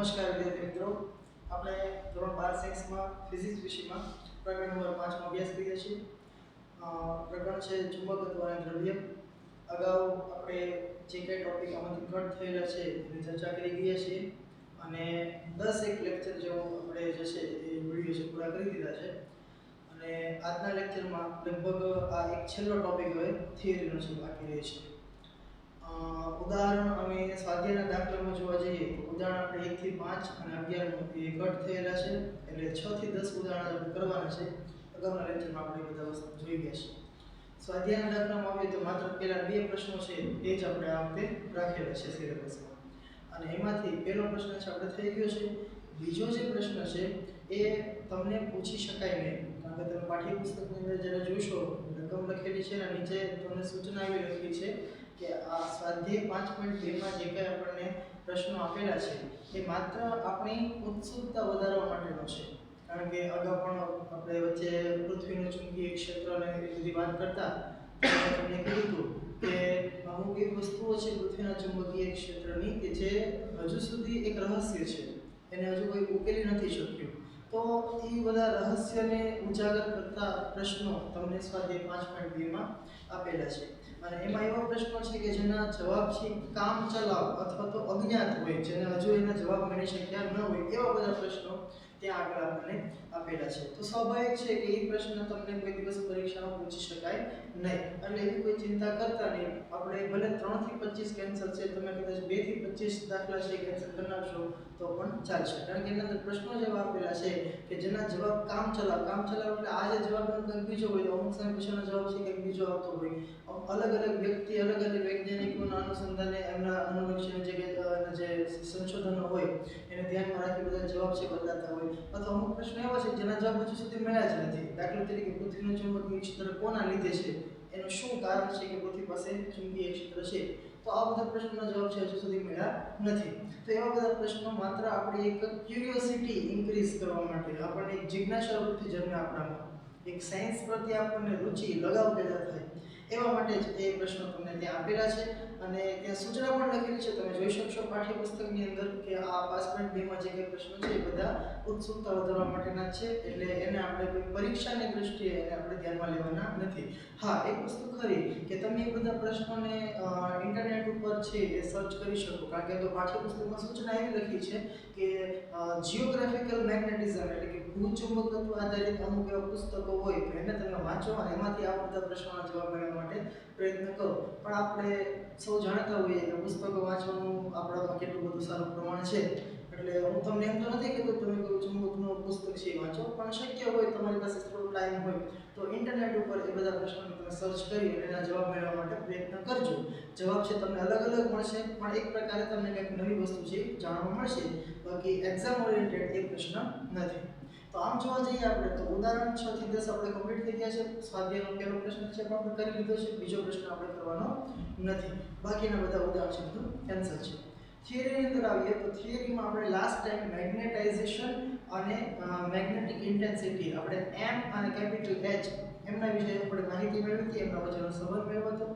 નમસ્કાર વિદ્યાર્થી મિત્રો, આપણે ધોરણ 12 સાયન્સમાં ફિઝિક્સ વિષયમાં પ્રકરણ નંબર 5 નો અભ્યાસ કરીએ છીએ. પ્રકરણ છે ચુંબકત્વ અને દ્રવ્ય. અગાઉ આપણે જે કંઈ ટોપિક આમાંથી કટ થયેલા છે એની ચર્ચા કરી ગયા છીએ અને 10 એક લેક્ચર જેવો આપણે જે છે એ વિડિયો છે પૂરા કરી દીધા છે. અને આજના લેક્ચરમાં લગભગ આ એક છેલ્લો ટોપિક હવે થિયરીનો છે બાકી રહે છે. ઉદાહરણ અમે સ્વાધ્યાયના દાખલામાં જોવા જઈએ તો ઉદાહરણ આપણે 1 થી 5 અને 11 એ કટ થયેલા છે, એટલે 6 થી 10 ઉદાહરણ આપણે કરવાના છે. અગાઉના લેક્ચરમાં આપણે બધા વસ્તુ જોઈ ગયા છે. સ્વાધ્યાયના દાખલામાં આવે તો માત્ર પહેલા બે પ્રશ્નો છે એ જ આપણે આ વખતે રાખેલા છે સિલેબસમાં, અને એમાંથી પહેલો પ્રશ્ન છે આપણે થઈ ગયો છે. બીજો જે પ્રશ્ન છે એ તમને પૂછી શકાય નહીં, કારણ કે તમે પાઠ્યપુસ્તકની અંદર જ્યારે જોશો રકમ લખેલી છે અને નીચે તમને સૂચના એવી લખી છે કે આ સ્વાધ્યાય 5.2 માં જે કંઈ આપણને પ્રશ્નો આપેલા છે એ માત્ર આપણી ઉત્સુકતા વધારવા માટેનો છે. કારણ કે અગાઉ પણ આપણે વચ્ચે પૃથ્વીનું ચુંબકીય ક્ષેત્ર અને એ બધી વાત કરતા તમને કીધું હતું કે અમુક એવી વસ્તુઓ છે પૃથ્વીના ચુંબકીય ક્ષેત્રની કે જે હજુ સુધી એક રહસ્ય છે, એને હજુ કોઈ ઉકેલી નથી શક્યું. તો એ બધા રહસ્યને ઉજાગર કરતા પ્રશ્નો તમને સ્વાધ્યાય 5.2 માં આપેલા છે. અને એમાં એવા પ્રશ્નો છે કે જેના જવાબ છે કામ ચલાવ અથવા તો અજ્ઞાત હોય, જેને હજુ એના જવાબ મળી શક્યા ન હોય, એવા બધા પ્રશ્નો ત્યાં આગળ આપણને આપેલા છે. તો સ્વાભાવિક છે કે એ પ્રશ્ન તમને કોઈ દિવસ પરીક્ષામાં પૂછી શકાય નહીં, એટલે એવી કોઈ ચિંતા કરતા નહીં. આપણે ભલે 3 થી 25 કેન્સલ છે, તમે કદાચ 2 થી 25 દાખલા છે કેન્સલ કરી નાખશો તો પણ ચાલશે, કારણ કે એના અંદર પ્રશ્નો જેવા આપેલા છે કે જેના જવાબ કામ ચલાવ એટલે આ જે જવાબનો કંઈક બીજો હોય તો અમુક સમય પછીનો જવાબ છે કંઈક બીજો આવતો હોય. અલગ અલગ વ્યક્તિ અલગ અલગ વૈજ્ઞાનિકોના અનુસંધાને એમના અનુલક્ષીને જે સંશોધનો હોય એને ધ્યાનમાં રાખી બધા જવાબ છે બદલાતા હોય, અથવા અમુક પ્રશ્નો એવા છે જેના જવાબ હજુ સુધી મળ્યા જ નથી. દાખલા તરીકે પૃથ્વીનું ચુંબકીય ક્ષેત્ર કોના લીધે છે, એનું શું કારણ છે કે પૃથ્વી પાસે ચુંબકીય ક્ષેત્ર છે, તો આ બધા પ્રશ્નોના જવાબ છે હજુ સુધી મળ્યા નથી. તો એવા બધા પ્રશ્નો માત્ર આપણી એક ક્યુરિયોસિટી ઇન્ક્રીઝ કરવા માટે, આપણને એક જિજ્ઞાસા વૃત્તિ જન્મે આપણામાં, એક સાયન્સ પ્રત્યે આપણને રુચિ લગાવ પેદા થાય, એવા માટે જ એ પ્રશ્નો તમને ત્યાં આપેલા છે. અને ત્યાં સૂચના પણ લખેલી છે, તમે જોઈ શકશો પાઠ્યપુસ્તકની અંદર કે આ 5.2 માં જે કંઈ પ્રશ્નો છે એ બધા ઉત્સુકતા વધારવા માટેના છે, એટલે એને આપણે કોઈ પરીક્ષાની દૃષ્ટિએ એને આપણે ધ્યાનમાં લેવાના નથી. હા, એક વસ્તુ ખરી કે તમે એ બધા પ્રશ્નોને ઇન્ટરનેટ ઉપર છે એ સર્ચ કરી શકો, કારણ કે તો પાઠ્યપુસ્તકમાં સૂચના એવી લખી છે કે જિયોગ્રાફિકલ મેગ્નેટિઝમ એટલે કે ભૂચુંબકત્વ આધારિત અમુક એવા પુસ્તકો હોય તો એને તમે વાંચો અને એમાંથી આ બધા પ્રશ્નોના જવાબ મેળવવા માટે પ્રયત્ન કરો. પણ આપણે સૌ જાણતા હોઈએ કે પુસ્તકો વાંચવાનું આપણામાં કેટલું બધું સારું પ્રમાણ છે, એટલે હું તમને એમ તો નથી કહેતો તમે કોઈ ચુંબકનું પુસ્તક છે એ વાંચો, પણ શક્ય હોય તમારી પાસે થોડો ટાઈમ હોય તો ઇન્ટરનેટ ઉપર એ બધા પ્રશ્નોને તમે સર્ચ કરી અને એના જવાબ મેળવવા માટે પ્રયત્ન કરજો. જવાબ છે તમને અલગ અલગ મળશે, પણ એક પ્રકારે તમને કંઈક નવી વસ્તુ છે જાણવા મળશે, બાકી એક્ઝામ ઓરિએન્ટેડ એ પ્રશ્ન નથી. તો આમ જોવા જઈએ આપણે તો ઉદાહરણ 6 થી 10 આપણે કમ્પ્લીટ થઈ ગયા છે. સ્વાધ્યાયનો પહેલો પ્રશ્ન છે પણ આપણે કરી લીધો છે, બીજો પ્રશ્ન આપણે કરવાનો નથી. બાકીના બધા ઉદાહરણ છે બધું કેન્સલ છે. થિયરીની અંદર આવીએ તો થિયરીમાં આપણે લાસ્ટ ટાઈમ મેગ્નેટાઇઝેશન અને મેગ્નેટિક ઇન્ટેન્સિટી આપણે M અને કેપિટલ H એમના વિશે આપણે માહિતી મેળવી હતી, એમના વચ્ચેનો સંબંધ મેળવ્યો હતો.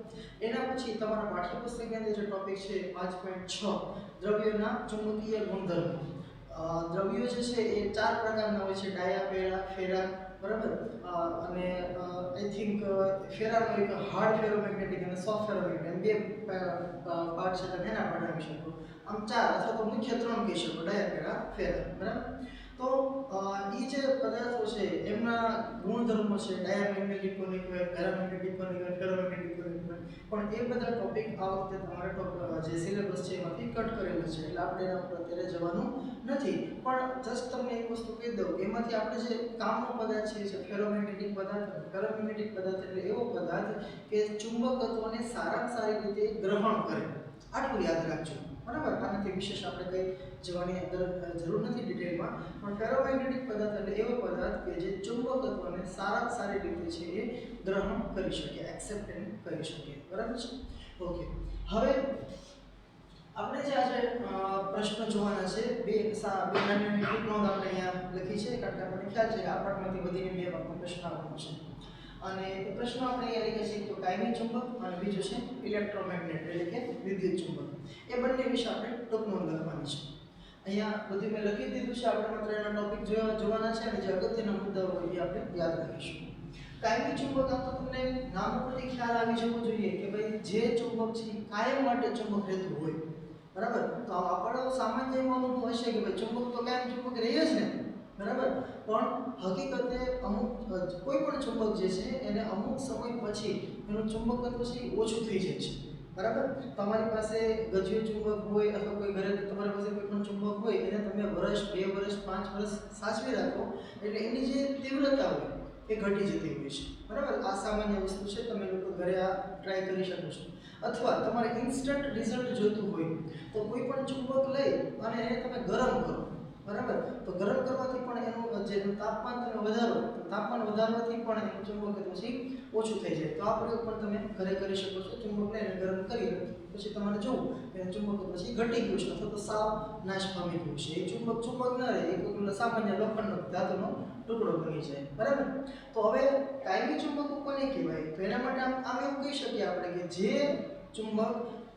એના પછી તમારા પાઠ્યપુસ્તકની અંદર જે ટોપિક છે 5.6 દ્રવ્યોના ચુંબકીય ગુણધર્મો. દ્રવ્યો જે છે એ 4 પ્રકારના હોય છે, ડાયા, પેરા, ફેરા, બરાબર. અને આઈ થિંક ફેરાનો એક હાર્ડ ફેરોમેગ્નેટિક અને સોફ્ટ ફેરોમેગ્નેટિક એમ બે પાર્ટ છે, તમે એના પર આવી શકો. આમ 4 અથવા તો મુખ્ય 3 કહી શકો, ડાયા, પેરા, ફેરા, બરાબર. તો એ જે પદાર્થો છે એમના ગુણધર્મો છે, ડાયામેગ્નેટિક કોને કહેવાય, પેરામેગ્નેટિક કોને કહેવાય, ફેરોમેગ્નેટિક કોને કહેવાય, પણ એ બધા ટોપિક આ વખતે તમારા જે સિલેબસ છે એમાંથી કટ કરેલું છે, એટલે આપણે એના પર અત્યારે જવાનું નથી. પણ જસ્ટ તમને એક વસ્તુ કહી દઉં, એમાંથી આપણે જે કામનો પદાર્થ છે ફેરોમેગ્નેટિક પદાર્થ. ફેરોમેગ્નેટિક પદાર્થ એટલે એવો પદાર્થ કે ચુંબકત્વને સારામાં સારી રીતે ગ્રહણ કરે, આટલું યાદ રાખજો, બરાબર. આનાથી વિશેષ આપણે કંઈ જવાની અંદર જરૂર નથી ડિટેલમાં, પણ ફેરોમેગ્નેટિક પદાર્થ એટલે એવો પદાર્થ કે જે ચુંબકત્વને સારામાં સારી રીતે છે એ ગ્રહણ કરી શકે, એક્સેપ્ટ કરી શકે, બરાબર છે. ઓકે, હવે આપણે જે આજે પ્રશ્ન જોવાના છે બે નાની નાની નોંધ આપણે અહીંયા લખી છે, કારણ કે આપણને ખ્યાલ છે કે આ પાઠમાંથી વધીને 2 માર્કનો પ્રશ્ન આવવાનો છે. અને એ પ્રશ્ન આપણે અહીંયા લખીએ છીએ તો કાયમી ચુંબક અને બીજો છે ઇલેક્ટ્રોમેગ્નેટ એટલે કે વિદ્યુત ચુંબક. એ બંને વિશે આપણે ટૂંક નોંધ લખવાની છે. અહીંયા બધું મેં લખી દીધું છે, આપણે માત્ર એના ટોપિક જોવાના છે અને જે અગત્યના મુદ્દાઓ હોય એ આપણે યાદ રાખીશું. કાયમી ચુંબક આમ તો તમને નામ ઉપરથી ખ્યાલ આવી જવો જોઈએ કે ભાઈ જે ચુંબક છે કાયમ માટે ચુંબક રહેતું હોય, બરાબર. તો આપણો સામાન્ય એવો અનુભવ હશે કે ભાઈ ચુંબક તો કાયમ ચુંબક રહે જ ને, બરાબર. પણ હકીકતે અમુક કોઈ પણ ચુંબક જે છે એને અમુક સમય પછી એનું ચુંબકત્વ છે ઓછું થઈ જાય છે, બરાબર. તમારી પાસે ગજ્યું ચુંબક હોય અથવા કોઈ ઘરે તમારી પાસે કોઈ પણ ચુંબક હોય એને તમે વર્ષ 2 વર્ષ 5 વર્ષ સાચવી રાખો એટલે એની જે તીવ્રતા હોય એ ઘટી જતી હોય છે, બરાબર. આ સામાન્ય વસ્તુ છે, તમે લોકો ઘરે આ ટ્રાય કરી શકો છો. અથવા તમારે ઇન્સ્ટન્ટ રિઝલ્ટ જોતું હોય તો કોઈ પણ ચુંબક લઈ અને એને તમે ગરમ કરો, બરાબર. તો ગરમ કરવાથી પણ એનું જે તાપમાન તમે વધારો, તાપમાન વધારવાથી પણ એનું ચુંબકત્વ પછી ઓછું થઈ જાય. તો આ પ્રયોગ પણ તમે ઘરે કરી શકો છો. ચુંબક લઈને ગરમ કરી પછી તમારે જોવું કે ચુંબકત્વ પછી ઘટી ગયું છે અથવા તો સાવ નાશ પામી ગયું છે. એ ચુંબક ન રહે, એ કોઈ સામાન્ય લોખંડનો ધાતુનો ટુકડો બની જાય, બરાબર. તો હવે કાયમી ચુંબક કોને કહેવાય? તો એના માટે આમ એવું કહી શકીએ આપણે કે જે ચુંબક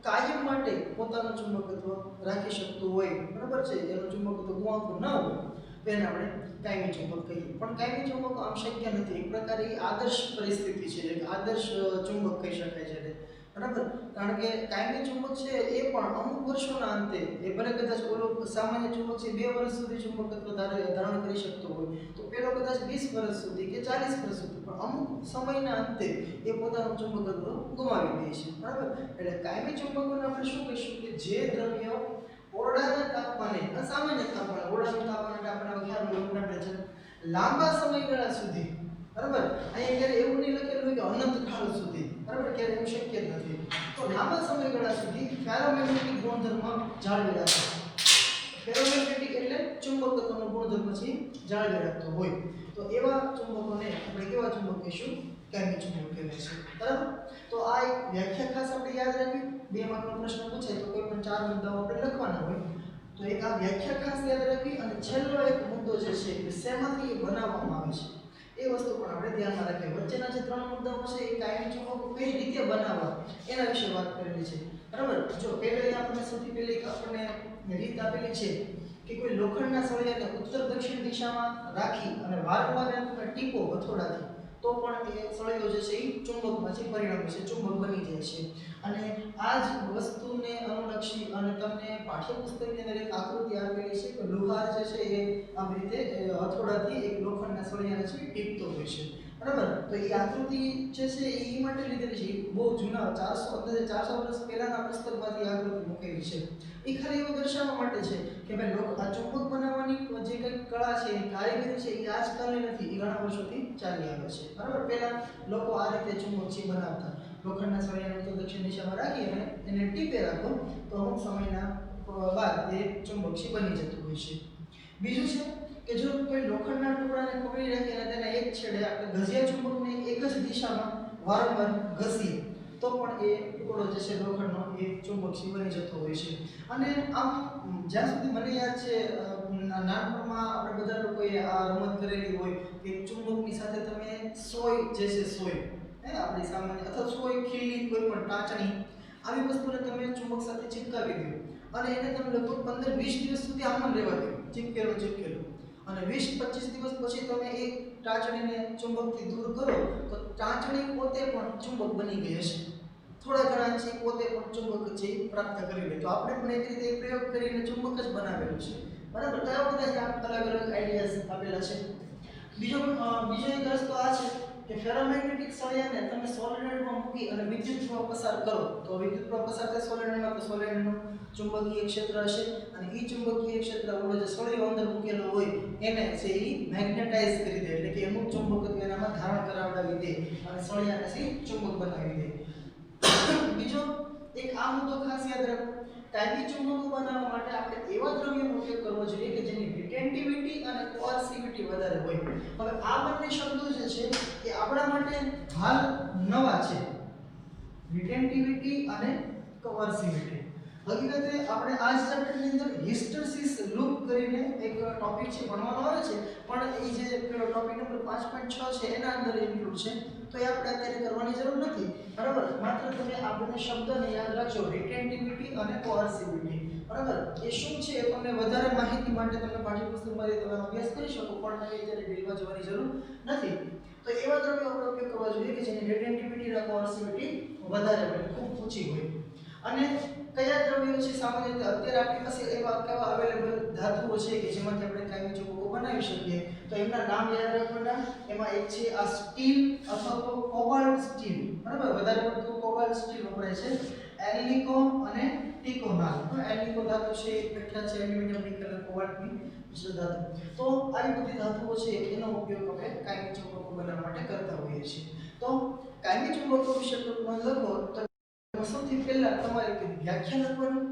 કાયમ માટે પોતાનું ચુંબકત્વ રાખી શકતું હોય, બરાબર છે, એનું ચુંબકત્વ ગુમાવતું ન હોય તો એને આપણે કાયમી ચુંબક કહીએ. પણ કાયમી ચુંબક આમ શક્ય નથી. એક પ્રકારે આદર્શ પરિસ્થિતિ છે, એટલે આદર્શ ચુંબક કહી શકાય છે, બરાબર. કારણ કે કાયમી ચુંબક છે એ પણ અમુક વર્ષોના અંતે, એ ભલે કદાચ ઓલો સામાન્ય ચુંબક છે 2 વર્ષ સુધી ચુંબકત્વ ધારણ કરી શકતો હોય તો પેલો કદાચ 20 વર્ષ સુધી કે 40 વર્ષ સુધી, પણ અમુક સમયના અંતે એ પોતાનું ચુંબકત્વ ગુમાવી દે છે, બરાબર. એટલે કાયમી ચુંબકોને આપણે શું કહીશું કે જે દ્રવ્ય ઓરડાના તાપમાને, સામાન્ય તાપમાને, ઓરડાનું તાપમાન એટલે આપણે ખ્યાલ હોય રૂમ ટેમ્પરેચર, લાંબા સમયગાળા સુધી, બરાબર. અહીંયા ક્યારે એવું નહીં લખેલું હોય કે અનંત કાળ સુધી, બરાબર, ક્યારે એવું શક્ય જ નથી. તો લાંબા સમયગાળા સુધી ફેરોમેગ્નેટિક ગુણધર્મ જાળવી રાખે. ફેરોમેગ્નેટિક એટલે ચુંબકત્વનો ગુણધર્મ પછી જાળવી રાખતો હોય તો એવા ચુંબકોને આપણે કેવા ચુંબક કહીશું? કાયમી ચુંબક કહેવાય છે, બરાબર. તો આ એક વ્યાખ્યા ખાસ આપણે યાદ રાખવી. 2 માર્કનો પ્રશ્ન પૂછાય તો કોઈ પણ 4 મુદ્દાઓ આપણે લખવાના હોય તો એક આ વ્યાખ્યા ખાસ યાદ રાખવી. અને છેલ્લો એક મુદ્દો જે છે કે શેમાંથી એ બનાવવામાં આવે છે એ વસ્તુ પણ આપણે ધ્યાનમાં રાખીએ. વચ્ચેના જે 3 મુદ્દાઓ છે એ કાયમી ચુંબકો કઈ રીતે બનાવવા એના વિશે વાત કરેલી છે, બરાબર. જો પહેલી આપણે સૌથી પહેલી આપણને રીત આપેલી છે કે કોઈ લોખંડના સળિયાને ઉત્તર દક્ષિણ દિશામાં રાખી અને વારંવાર તમે ટીપો હથોડાથી તો પણ એ સળિયો જે છે એ ચુંબકમાંથી પરિણમે છે, ચુંબક બની જાય છે. અને આ જ વસ્તુને અનુલક્ષી અને તમને પાઠ્યપુસ્તકની અંદર એક આકૃતિ આપેલી છે કે લુહાર જે છે એ આવી રીતે હથોડાથી એક લોખંડના સળિયાને છે ટીપતો હોય છે, બરાબર. તો એ આકૃતિ જે છે એ માટે લીધેલી છે. બહુ જૂના 400 વર્ષ પહેલાના પુસ્તકમાંથી આકૃતિ મૂકેલી છે. એ ખાલી એવું દર્શાવવા માટે છે કે ભાઈ આ ચુંબક બનાવવાની જે કંઈક કળા છે, કારીગરી છે, એ આજકાલની નથી, એ ઘણા વર્ષોથી ચાલી આવે છે, બરાબર. પહેલા લોકો આ રીતે ચુંબક છે બનાવતા. લોખંડના સળિયાને ઉત્તર દક્ષિણ દિશામાં રાખી અને એને ટીપે રાખો તો અમુક સમયના બાદ એ ચુંબક છે બની જતું હોય છે. બીજું છે કે જો કોઈ લોખંડના ટુકડાને પકડી રાખી અને તેના એક છેડે આપણે ઘસિયા ચુંબકને એક જ દિશામાં વારંવાર ઘસીએ તો પણ એ ટુકડો જે છે લોખંડનો એ ચુંબકી બની જતો હોય છે. અને આમ જ્યાં સુધી મને યાદ છે નાનપણમાં આપણે બધા લોકોએ આ રમત કરેલી હોય કે ચુંબકની સાથે તમે સોય જે છે સોય આપણી સામાન્ય અથવા સોય ખીલી કોઈ પણ ટાંચણી આવી વસ્તુને તમે ચુંબક સાથે ચિપકાવી દો અને એને તમે લગભગ 15-20 દિવસ સુધી આમ રહેવા દો, ચિપકેલો અને 20-25 દિવસ પછી તમે એ ટાંચણીને ચુંબકથી દૂર કરો તો ટાંચણી પોતે પણ ચુંબક બની ગઈ હશે. થોડા ઘણા છે પોતે પણ ચુંબક છે પ્રાપ્ત કરી લે. તો આપણે પણ એક રીતે પ્રયોગ કરીને ચુંબક જ બનાવેલું છે, બરાબર. તો આવા બધા અલગ અલગ આઈડિયાઝ આપેલા છે. બીજો એક રસ્તો આ છે કે ફેરોમેગ્નેટિક સળિયાને તમે સોલેનોઇડમાં મૂકી અને વિદ્યુત પ્રવાહ પસાર કરો તો વિદ્યુત પ્રવાહ પસાર થાય સોલેનોઇડમાં તો સોલેનોઇડનું ચુંબકીય ક્ષેત્ર હશે અને એ ચુંબકીય ક્ષેત્ર ઓલો જે સળિયો અંદર મૂકેલો હોય એને છે એ મેગ્નેટાઇઝ કરી દે, એટલે કે અમુક ચુંબકત્વ એનામાં ધારણ કરાવડાવી દે અને સળિયાને છે ચુંબક બનાવી દે. બીજો એક આ મુદ્દો ખાસ યાદ રાખો. કાયમી ચુંબકો બનાવવા માટે આપણે એવા દ્રવ્યોનો ઉપયોગ કરવો જોઈએ કે જેની રિટેન્ટિવિટી અને કોઅર્સિવિટી વધારે હોય. હવે આ બંને શબ્દો જે છે એ આપણા માટે હાલ નવા છે, રિટેન્ટિવિટી અને કોઅર્સિવિટી. હકીકતે આપણે આ ચેપ્ટરની અંદર હિસ્ટેરિસિસ લૂપ કરીને એક ટોપિક છે ભણવાનો આવે છે, પણ એ જે પેલો ટોપિક નંબર 5.6 છે એના અંદર ઇન્ક્લુડ છે, તો એ આપણે અત્યારે કરવાની જરૂર નથી, બરાબર. માત્ર તમે આ બંને શબ્દને યાદ રાખજો, રિટેન્ટિવિટી અને કોઅર્સિવિટી. બરાબર, એ શું છે એ તમને વધારે માહિતી માટે તમે પાઠ્યપુસ્તકમાંથી તમે અભ્યાસ કરી શકો, પણ તમે અત્યારે ડીલમાં જવાની જરૂર નથી. તો એવા દ્રવ્યો આપણે ઉપયોગ કરવા જોઈએ કે જેની રિટેન્ટિવિટી અને કોઅર્સિવિટી વધારે હોય, ખૂબ ઊંચી હોય. અને કયા દ્રવ્યો છે સામાન્ય રીતે અત્યારે આપણી પાસે એવા કેવા અવેલેબલ ધાતુઓ છે કે જેમાંથી આપણે કાયમી ચુંબકો બનાવી શકીએ? તો એમના નામ યાદ રાખવાના. એમાં એક છે આ સ્ટીલ અથવા તો કોબાલ્ટ સ્ટીલ. બરાબર, વધારે પડતું કોબાલ્ટ સ્ટીલ વપરાય છે. એલ્નિકો અને ટિકોનાલ. એલ્નિકો ધાતુ છે એ પ્રખ્યાત છે, એલ્યુમિનિયમ, નિકલ અને કોબાલ્ટની મિશ્ર ધાતુ. તો આવી બધી ધાતુઓ છે એનો ઉપયોગ આપણે કાયમી ચુંબકો બનાવવા માટે કરતા હોઈએ છીએ. તો કાયમી ચુંબકો વિશે ટૂંકમાં લખો તો સૌથી પહેલા તમારે વ્યાખ્યા લખવાની.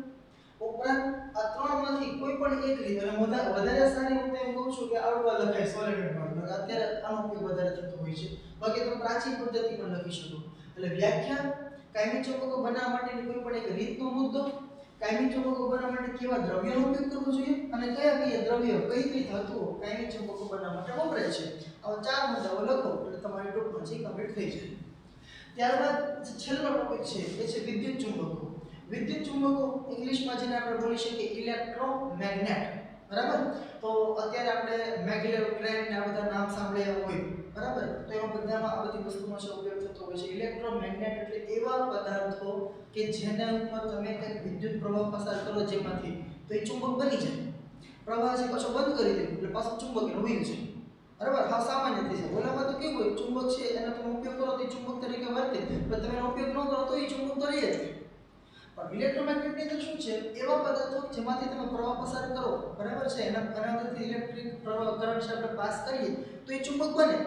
ઉપરાંત આ ત્રણમાંથી કોઈ પણ એક રીત, અને વધારે સારી રીતે હું કહું છું કે આવડવા લખાય સોલિડમાં. અત્યારે આનો ઉપયોગ વધારે થતો હોય છે, બાકી તમે પ્રાચીન પદ્ધતિ પણ લખી શકો. એટલે વ્યાખ્યા, કાયમી ચુંબકો બનાવવા માટેની કોઈ પણ એક રીતનો મુદ્દો, કાયમી ચુંબકો બનાવવા માટે કેવા દ્રવ્યોનો ઉપયોગ કરવો જોઈએ, અને કયા કયા દ્રવ્યો, કઈ ધાતુઓ કાયમી ચુંબકો બનાવવા માટે વપરાય છે. આવા 4 મુદ્દાઓ લખો એટલે તમારી ટોપમાં કમ્પ્લીટ થઈ જાય. ત્યારબાદ છેલ્લો ટોપિક છે એ છે વિદ્યુત ચુંબકો. વિદ્યુત ચુંબકો ઇંગ્લિશમાં જેને આપણે બોલી શકીએ ઇલેક્ટ્રોમેગ્નેટ. બરાબર, તો અત્યારે આપણે મેગ્લેવ ટ્રેન ને આ બધા નામ સાંભળ્યા હોય. બરાબર, તો એમાં બધામાં આ બધી વસ્તુનો ઉપયોગ થતો હોય છે. ઇલેક્ટ્રોમેગ્નેટ એટલે એવા પદાર્થો કે જેના ઉપર તમે કંઈક વિદ્યુત પ્રવાહ પસાર કરો જેમાંથી, તો એ ચુંબક બની જાય. પ્રવાહ છે પાછો બંધ કરી દે એટલે પાછું ચુંબક એનું વહી જાય. બરાબર, હા સામાન્ય થઈ જાય. ઓલામાં તો કેવું હોય, ચુંબક છે એનો તમે ઉપયોગ કરો તો એ ચુંબક તરીકે વર્તે, પણ તમે એનો ઉપયોગ ન કરો તો એ ચુંબક તો રહે જ. પણ ઇલેક્ટ્રોમેગ્નેટની અંદર શું છે, એવા પદાર્થો જેમાંથી તમે પ્રવાહ પસાર કરો, બરાબર છે, એના અંદરથી ઇલેક્ટ્રિક પ્રવાહ કરંટ છે આપણે પાસ કરીએ તો એ ચુંબક બને.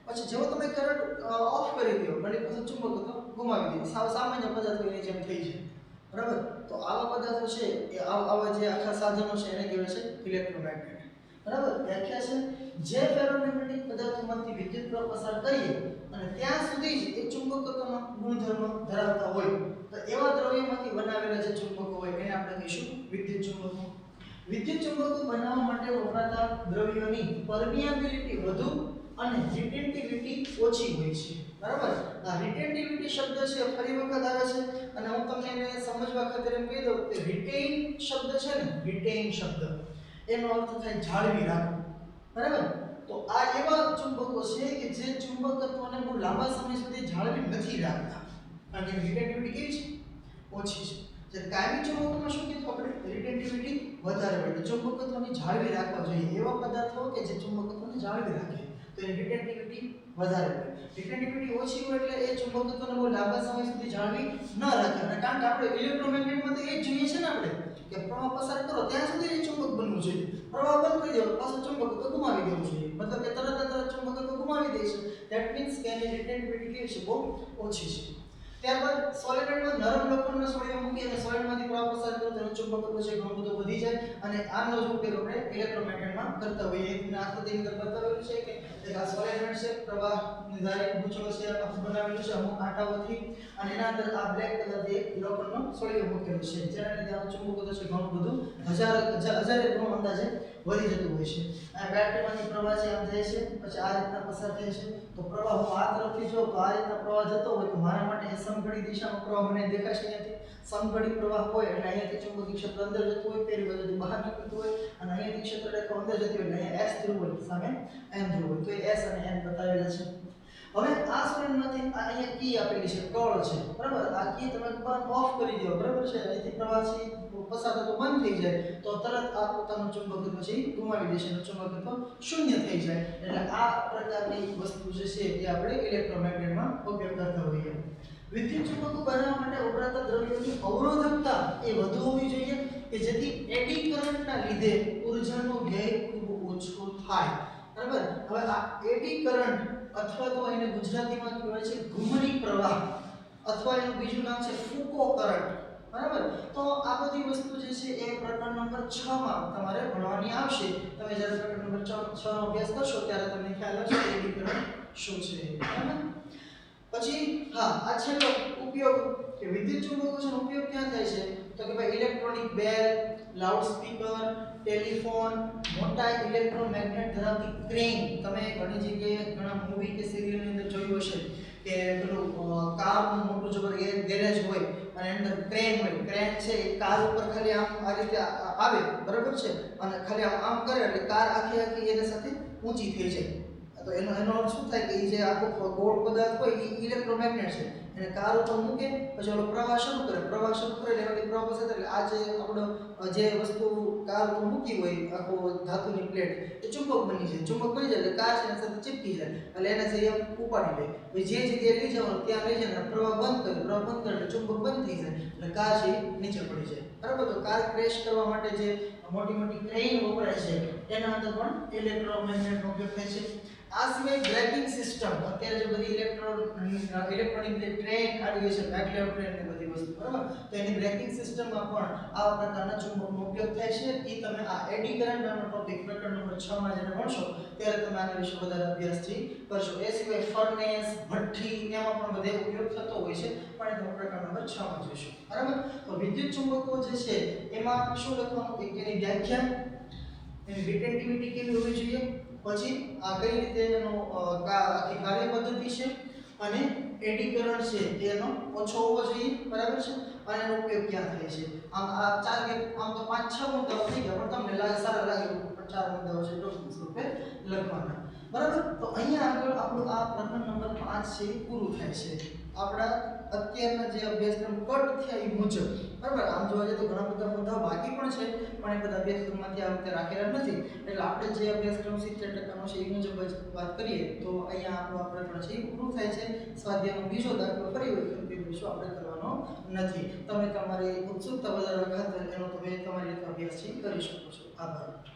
પછી જેવો તમે કરંટ ઓફ કરી દો એટલે પછી ચુંબક તો ગુમાવી દે. સામાન્ય પદાર્થો એની જેમ થઈ જાય. બરાબર, તો આવા પદાર્થો છે એ આવા જે આખા સાધનો છે એને કહેવાય છે ઇલેક્ટ્રોમેગ્નેટ. બરાબર, વ્યાખ્યા છે જે ફેરોમેગ્નેટિક પદાર્થોમાંથી વિદ્યુત પ્રવાહ પસાર કરીએ અને ત્યાં સુધી જ એ ચુંબકત્વનો ગુણધર્મ ધરાવતા હોય, તો એવા દ્રવ્યમાંથી બનાવેલા જે ચુંબકો હોય એને આપણે કહીશું વિદ્યુત ચુંબકો. વિદ્યુત ચુંબકો બનાવવા માટે વપરાતા દ્રવ્યોની પરમિયાબિલિટી વધુ અને રિટેન્ટિવિટી ઓછી હોય છે. બરાબર, આ રિટેન્ટિવિટી શબ્દ છે ફરી વખત આવે છે, અને હું તમને એને સમજવા ખાતર એમ કહી દઉં કે રિટેઇન શબ્દ છે ને, રિટેઇન શબ્દ એનો અર્થ થાય જાળવી રાખવું. બરાબર, તો આ એવા ચુંબકો છે કે જે ચુંબકત્વને બહુ લાંબા સમય સુધી જાળવી નથી રાખતા, કારણ કે રિટેન્ટિવિટી કેવી છે, ઓછી છે. જે કાયમી ચુંબકોમાં શું કીધું આપણે, રિટેન્ટિવિટી વધારે હોય, ચુંબકત્વને જાળવી રાખવા જોઈએ. એવા પદાર્થો કે જે ચુંબકત્વને જાળવી રાખે તો એની રિટેન્ટિવિટી વધારે હોય. રિટેન્ટિવિટી ઓછી હોય એટલે એ ચુંબકત્વને બહુ લાંબા સમય સુધી જાળવી ન રાખે. અને કારણ કે આપણે ઇલેક્ટ્રોમેગ્નેટમાં તો એ જ જોઈએ છે ને આપણે, કે પ્રવાહ પસાર કરો ત્યાં સુધી એ ચુંબક બનવું જોઈએ. પ્રવાહ બંધ કરી દો પાછું ચુંબકત્વ ગુમાવી દેવું જોઈએ. મતલબ કે તરત ચુંબકત્વ ગુમાવી દે છે. ધેટ મીન્સ કે એની રિટેન્ટિવિટી કેવી છે, બહુ ઓછી છે. ત્યારબાદ સોલિડમાં નરમ લોખંડનો સોડિયમ મૂકી અને સોલિડમાંથી પ્રવાહ પસાર કરો તો ચુંબકત્વ છે ઘણું બધું વધી જાય, અને આનો જ ઉપયોગ આપણે ઇલેક્ટ્રોમેગ્નેટમાં કરતા હોઈએ. એક આકૃતિની અંદર બતાવેલું છે કે આ સોલિડ છે, પ્રવાહ નિર્ધારિત ગૂંચળો છે બનાવેલું છે અમુક કાંટાઓથી, અને એના અંદર આ બ્લેક કલરથી એક લોખંડનો સોડિયમ મૂકેલો છે, જેના લીધે આ ચુંબકત્વ છે ઘણું બધું હજારે ગણું અંદાજે વધી જતું હોય છે. આ બેટરીમાંથી પ્રવાહ છે આમ જાય છે, પછી આ રીતના પસાર થાય છે. તો પ્રવાહ હું આ તરફથી જો તો આ રીતના પ્રવાહ જતો હોય તો મારા માટે એ સમઘડી દિશામાં પ્રવાહ મને દેખાશે. અહીંયાથી સમઘડી પ્રવાહ હોય એટલે અહીંયાથી ચુંબકીય ક્ષેત્ર અંદર જતું હોય, પેલી બાજુથી બહાર નીકળતું હોય, અને અહીંયાથી ક્ષેત્ર રેખા અંદર જતી હોય એટલે અહીંયા S ધ્રુવ હોય, સામે N ધ્રુવ હોય. તો એ S અને N બતાવેલા છે. હવે આ સોલિડમાંથી અહીંયા કી આપેલી છે, કળ છે. બરાબર, આ કી તમે બંધ ઓફ કરી દો, બરાબર છે, અહીંથી પ્રવાહ છે પસાર થતો બંધ થઈ જાય તો તરત આ પોતાનું ચુંબકત્વ છે ગુમાવી દેશે અને ચુંબકત્વ શૂન્ય થઈ જાય. એટલે આ પ્રકારની વસ્તુ જે છે એ આપણે ઇલેક્ટ્રોમેગ્નેટમાં ઉપયોગ કરતા હોઈએ. વિદ્યુત ચુંબકો બનાવવા માટે વપરાતા દ્રવ્યોની અવરોધકતા એ વધુ હોવી જોઈએ કે જેથી એડી કરંટના લીધે ઊર્જાનો વ્યય ખૂબ ઓછો થાય. બરાબર, હવે આ એડી કરંટ અથવા તો એને ગુજરાતીમાં કહેવાય છે ઘૂમરી પ્રવાહ, અથવા એનું બીજું નામ છે ફૂકો કરંટ. બરાબર, તો આ બધી વસ્તુ જે છે એ પ્રકરણ નંબર 6 માં તમારે ભણવાની આવશે. તમે જ્યારે પ્રકરણ નંબર 6 નો અભ્યાસ કરશો ત્યારે તમને ખ્યાલ આવશે કે એડી કરંટ શું છે. બરાબર, પછી હા, આ છેલ્લો ઉપયોગ કે વિદ્યુત ચુંબકોનો ઉપયોગ ક્યાં થાય છે, તો કે ભાઈ ઇલેક્ટ્રોનિક બેલ, લાઉડ સ્પીકર, ટેલિફોન, મોટા ઇલેક્ટ્રોમેગ્નેટ ધરાવતી ક્રેન. તમે ઘણી જગ્યાએ ઘણા મૂવી કે સિરિયલની અંદર જોયું હશે કે પેલું કારનું મોટું જબર ગેરેજ હોય અને અંદર ક્રેન હોય, ક્રેન છે એ કાર ઉપર ખાલી આમ આ રીતે આવે, બરાબર છે, અને ખાલી આમ કરે એટલે કાર આખી એની સાથે ઊંચી થઈ જાય. તો એનો અર્થ શું થાય કે એ જે આખો ગોળ પદાર્થ હોય એ ઇલેક્ટ્રોમેગ્નેટ છે, એને કાર ઉપર મૂકે પછી ઓલો પ્રવાહ શરૂ કરે એટલે એમાંથી પ્રવાહ પસાર થાય એટલે આ જે આપણો જે વસ્તુ કાર ઉપર મૂકી હોય આખો ધાતુની પ્લેટ એ ચુંબક બની જાય. ચુંબક બની જાય એટલે કાર છે એની સાથે ચીપકી જાય એટલે એને જે ઉપાડી લે. પછી જે જગ્યાએ લઈ જવાનું ત્યાં લઈ જાય, પ્રવાહ બંધ કરે એટલે ચુંબક બંધ થઈ જાય એટલે કાર છે નીચે પડી જાય. બરાબર. તો કાર ક્રેશ કરવા માટે જે મોટી ક્રેન વપરાય છે એના અંદર પણ ઇલેક્ટ્રોમેગ્નેટનો ઉપયોગ થાય છે. આ સિવાય બ્રેકિંગ સિસ્ટમ, અત્યારે જે બધી ઇલેક્ટ્રોનિક જે ટ્રેન આવી છે, મેગ્લેવ ટ્રેન ને બધી વસ્તુ, બરાબર, તો એની બ્રેકિંગ સિસ્ટમમાં પણ આવા પ્રકારના ચુંબકનો ઉપયોગ થાય છે. એ તમે આ એડી કરંટ નામનો ટોપિક પ્રકરણ નંબર 6 માં જ્યારે ભણશો ત્યારે તમે આના વિશે વધારે અભ્યાસથી કરશો. એ સિવાય ફર્નેસ, ભઠ્ઠી એમાં પણ બધે ઉપયોગ થતો હોય છે, પણ એ તમે પ્રકરણ નંબર 6 માં જોઈશું. બરાબર. તો વિદ્યુત ચુંબકો જે છે એમાં શું લખવાનું, એક એની વ્યાખ્યા, એની રિટેન્ટિવિટી કેવી હોવી જોઈએ, પછી આ કઈ રીતે એનો આખી કાર્ય પદ્ધતિ છે, અને એડી કરંટ છે એનો ઓછો હોવો જોઈએ, બરાબર છે, અને એનો ઉપયોગ ક્યાં થાય છે. આમ આ ચાર કે આમ તો 5-6 મુદ્દાઓ થઈ ગયા, પણ તમને સારા લાગે પણ 4 મુદ્દાઓ છે ટોપિક સ્વરૂપે લખવાના. બરાબર. તો અહીંયા આગળ આપણું આ પ્રકરણ નંબર 5 છે પૂરું થાય છે. આપણા અત્યારના જે અભ્યાસક્રમ કટ થયા એ મુજબ, બરાબર. આમ જોવા જઈએ તો ઘણા બધા મુદ્દાઓ બાકી પણ છે, પણ એ બધા અભ્યાસક્રમમાંથી આ વખતે રાખેલા નથી. એટલે આપણે જે અભ્યાસક્રમ 70% છે એ મુજબ જ વાત કરીએ તો અહીંયા આપણું આ પ્રકરણ છે એ પૂરું થાય છે. સ્વાધ્યાયનો બીજો દાખલો ફરી વખત વિશે આપણે કરવાનો નથી. તમે તમારી ઉત્સુકતા વધારવા ખાતર એનો તમે તમારી રીતે અભ્યાસ કરી શકો છો. આભાર.